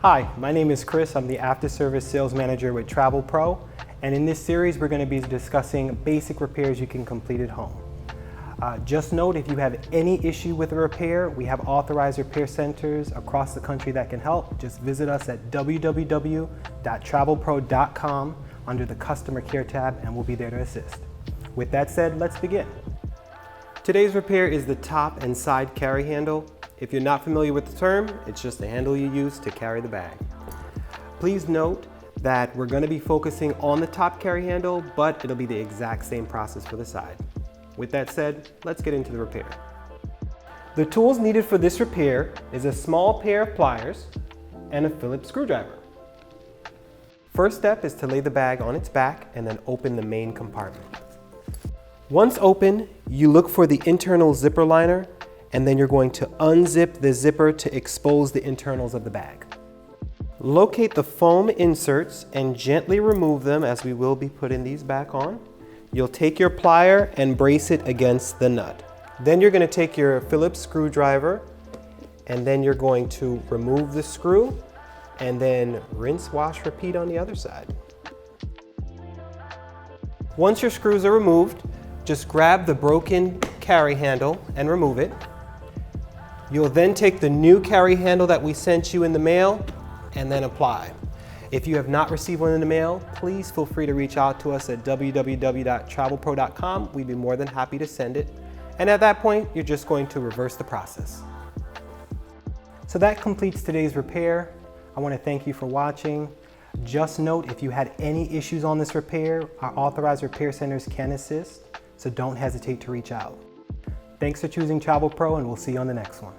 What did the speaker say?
Hi, my name is Chris. I'm the After Service Sales Manager with Travelpro, and in this series we're going to be discussing basic repairs you can complete at home. Just note, if you have any issue with a repair, we have authorized repair centers across the country that can help. Just visit us at www.travelpro.com under the Customer Care tab and we'll be there to assist. With that said, let's begin. Today's repair is the top and side carry handle. If you're not familiar with the term, it's just the handle you use to carry the bag. Please note that we're going to be focusing on the top carry handle, but it'll be the exact same process for the side. With that said, let's get into the repair. The tools needed for this repair is a small pair of pliers and a Phillips screwdriver. First step is to lay the bag on its back and then open the main compartment. Once open, you look for the internal zipper liner, and then you're going to unzip the zipper to expose the internals of the bag. Locate the foam inserts and gently remove them, as we will be putting these back on. You'll take your plier and brace it against the nut. Then you're going to take your Phillips screwdriver and then you're going to remove the screw and then rinse, wash, repeat on the other side. Once your screws are removed, just grab the broken carry handle and remove it. You'll then take the new carry handle that we sent you in the mail and then apply. If you have not received one in the mail, please feel free to reach out to us at www.travelpro.com. We'd be more than happy to send it. And at that point, you're just going to reverse the process. So that completes today's repair. I want to thank you for watching. Just note, if you had any issues on this repair, our authorized repair centers can assist, so don't hesitate to reach out. Thanks for choosing Travelpro, and we'll see you on the next one.